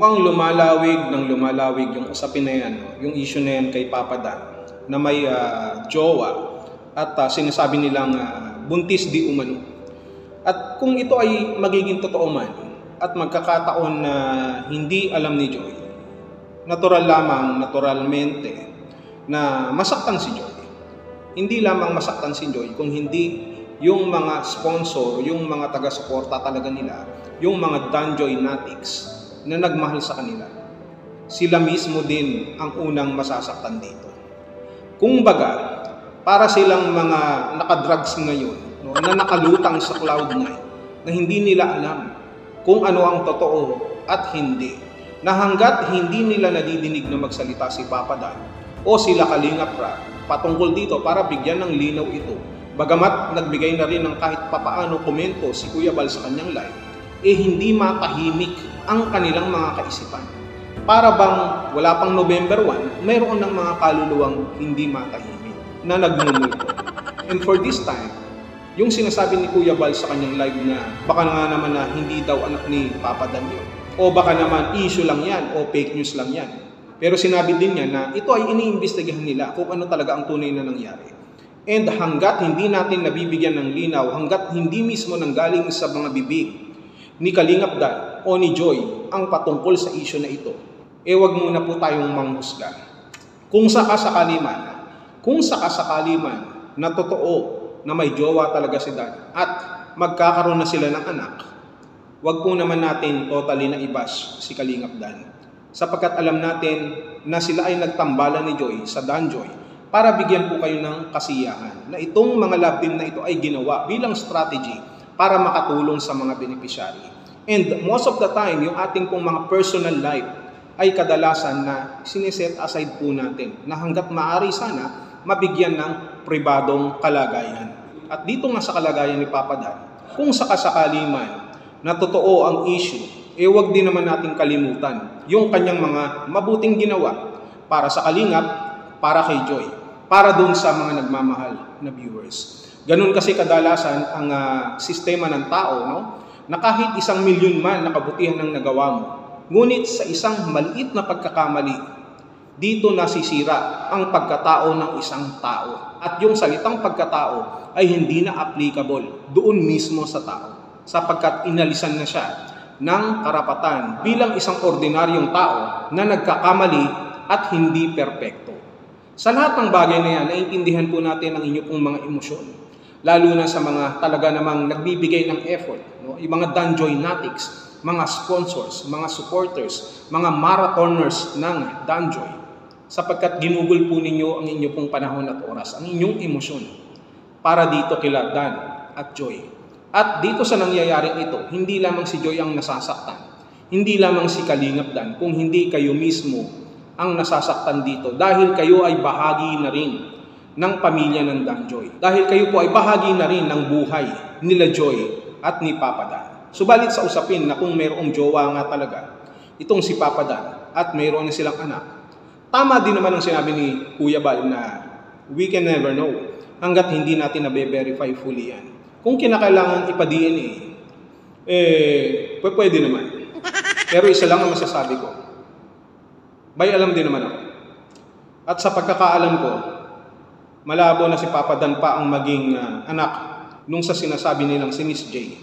mukhang lumalawig ng lumalawig yung usapin na yan, yung issue na yan kay Papa Dan na may jowa at sinasabi nilang buntis di umano. At kung ito ay magiging totoo man at magkakataon na hindi alam ni Joy, natural lamang, naturalmente, na masaktan si Joy. Hindi lamang masaktan si Joy, kung hindi yung mga sponsor, yung mga taga-suporta talaga nila, yung mga Danjoy Natics na nagmahal sa kanila. Sila mismo din ang unang masasaktan dito. Kung baga, para silang mga nakadrugs ngayon, no, na nakalutang sa cloud nine, na hindi nila alam kung ano ang totoo at hindi. Na hanggat hindi nila nadidinig na magsalita si Papa Dan o sila Kalingap Rap patungkol dito para bigyan ng linaw ito, bagamat nagbigay na rin ng kahit papaano komento si Kuya Bal sa kanyang live, hindi matahimik ang kanilang mga kaisipan. Para bang wala pang November 1, mayroon ng mga kaluluwang hindi matahimik na nagmumulto. And for this time, yung sinasabi ni Kuya Bal sa kanyang live na baka nga naman na hindi daw anak ni Papa Dan yun, o baka naman issue lang yan o fake news lang yan. Pero sinabi din niya na ito ay iniimbestigahan nila kung ano talaga ang tunay na nangyari. And hanggat hindi natin nabibigyan ng linaw, hanggat hindi mismo nanggaling sa mga bibig ni Kalingap Dan o ni Joy ang patungkol sa issue na ito, wag muna po tayong manghusga. Kung sakasakali man na totoo na may jowa talaga si Dan at magkakaroon na sila ng anak, wag po naman natin totally na i-bash si Kalingap Dan. Sapagkat alam natin na sila ay nagtambalan ni Joy sa Danjoy para bigyan po kayo ng kasiyahan na itong mga love team na ito ay ginawa bilang strategy para makatulong sa mga beneficiary. And most of the time, yung ating pong mga personal life ay kadalasan na siniset aside po natin na hanggat maaari sana mabigyan ng pribadong kalagayan. At dito nga sa kalagayan ni Papa Dan, kung sakasakali man na totoo ang issue, wag din naman natin kalimutan yung kanyang mga mabuting ginawa para sa Kalingap, para kay Joy, para doon sa mga nagmamahal na viewers. Ganun kasi kadalasan ang sistema ng tao, no? Na kahit 1,000,000 man na kabutihan ng nagawa mo, ngunit sa isang maliit na pagkakamali, dito nasisira ang pagkatao ng isang tao. At yung salitang pagkatao ay hindi na applicable doon mismo sa tao, sapagkat inalisan na siya ng karapatan bilang isang ordinaryong tao na nagkakamali at hindi perpekto. Sa lahat ng bagay na yan, naiintindihan po natin ang inyong mga emosyon. Lalo na sa mga talaga namang nagbibigay ng effort. No? Yung mga Danjoy Natics, mga sponsors, mga supporters, mga marathoners ng Danjoy. Sapagkat ginugol po ninyo ang inyong pong panahon at oras, ang inyong emosyon para dito kila Dan at Joy. At dito sa nangyayaring ito, hindi lamang si Joy ang nasasaktan. Hindi lamang si Kalingap Dan, kung hindi kayo mismo ang nasasaktan dito dahil kayo ay bahagi na rin ng pamilya ng Danjoy. Dahil kayo po ay bahagi na rin ng buhay nila Joy at ni Papa Dan. Subalit sa usapin na kung mayroong jowa nga talaga, itong si Papa Dan at mayroon na silang anak, tama din naman ang sinabi ni Kuya Bal na we can never know hanggat hindi natin nabe-verify fully yan. Kung kinakailangan ipa-DNA, pwede naman. Pero isa lang ang masasabi ko, may alam din naman ako. At sa pagkakaalam ko, malabo na si Papa Dan pa ang maging anak nung sa sinasabi nilang si Miss J.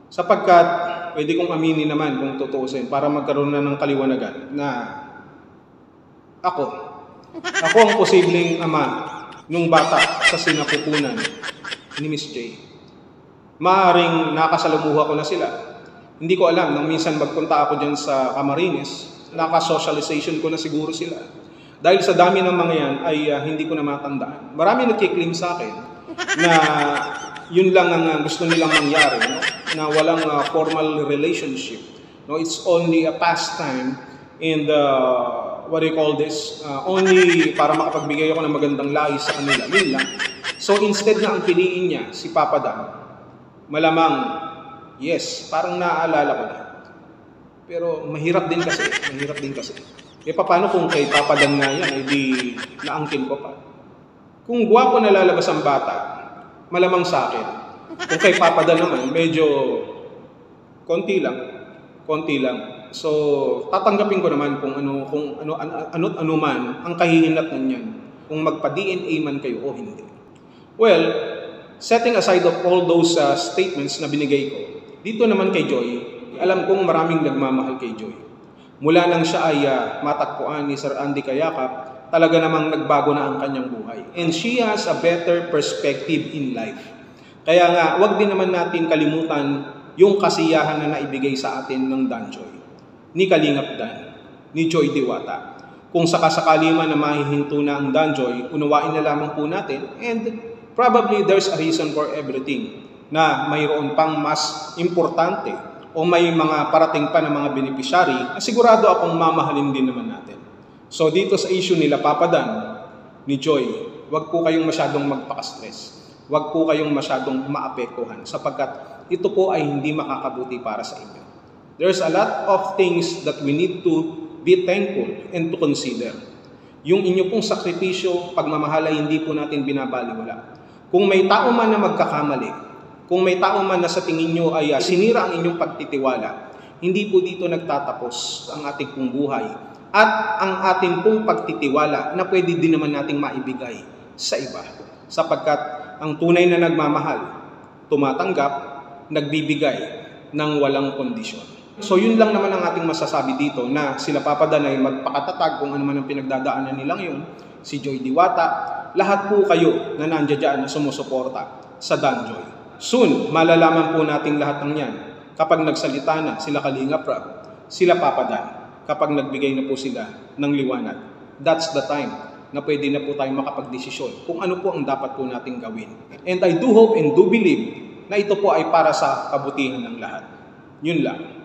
Sapagkat, pwede kong aminin naman kung tutuusin para magkaroon na ng kaliwanagan na ako ang posibleng ama nung bata sa sinapupunan ni Miss J. Maaring nakasalumuha ko na sila. Hindi ko alam, nang minsan magpunta ako dyan sa Camarines, naka-socialization ko na siguro sila. Dahil sa dami ng mga yan ay hindi ko na matandaan. Marami nagkiklaim sa akin na yun lang ang gusto nilang mangyari, no? Na walang formal relationship. No? It's only a pastime and what do you call this? Only para makapagbigay ako ng magandang lahi sa kanila. Yun lang. So instead na ang piliin niya si Papa Dan, malamang, yes, parang naaalala ko na. Pero mahirap din kasi. Paano kung kay Papa Dan nga yan, di naangkin ko pa. Kung gwapo na lalabas ang bata, malamang sa akin. Kung kay Papa Dan naman, medyo konti lang. So, tatanggapin ko naman kung ano man ang kahihinatnan niyan, kung magpa-DNA man kayo o hindi. Well, setting aside of all those statements na binigay ko, dito naman kay Joy, alam kong maraming nagmamahal kay Joy. Mula nang siya ay matagpuan ni Sir Andy Kayakap, talaga namang nagbago na ang kanyang buhay. And she has a better perspective in life. Kaya nga, wag din naman natin kalimutan yung kasiyahan na naibigay sa atin ng Dan Joy, ni Kalingap Dan, ni Joy Diwata. Kung sakasakali man na mahihinto na ang Dan Joy, unawain na lamang po natin, and probably there's a reason for everything, na mayroon pang mas importante o may mga parating pa na mga beneficiary na sigurado akong mamahalin din naman natin. So dito sa issue nila Papa Dan, ni Joy, wag po kayong masyadong magpaka-stress. Wag po kayong masyadong maapektuhan sapagkat ito po ay hindi makakabuti para sa inyo. There's a lot of things that we need to be thankful and to consider. Yung inyo pong sakripisyo, pagmamahal ay hindi po natin binabaliwala. Kung may tao man na magkakamali, kung may tao man na sa tingin nyo ay sinira ang inyong pagtitiwala, hindi po dito nagtatapos ang ating pong buhay at ang ating pong pagtitiwala na pwede din naman nating maibigay sa iba. Sapagkat ang tunay na nagmamahal, tumatanggap, nagbibigay ng walang kondisyon. So yun lang naman ang ating masasabi dito, na sila Papa Dan ay magpakatatag kung ano man ang pinagdadaanan nilang yun, si Joy Diwata, lahat po kayo na nandiyan dyan na sumusuporta sa Dan Joy. Soon, malalaman po natin lahat ng yan kapag nagsalita na sila Kalingap Rab, sila Papa Dan, kapag nagbigay na po sila ng liwanag. That's the time na pwede na po tayong makapagdesisyon kung ano po ang dapat po nating gawin. And I do hope and do believe na ito po ay para sa kabutihan ng lahat. Yun lang.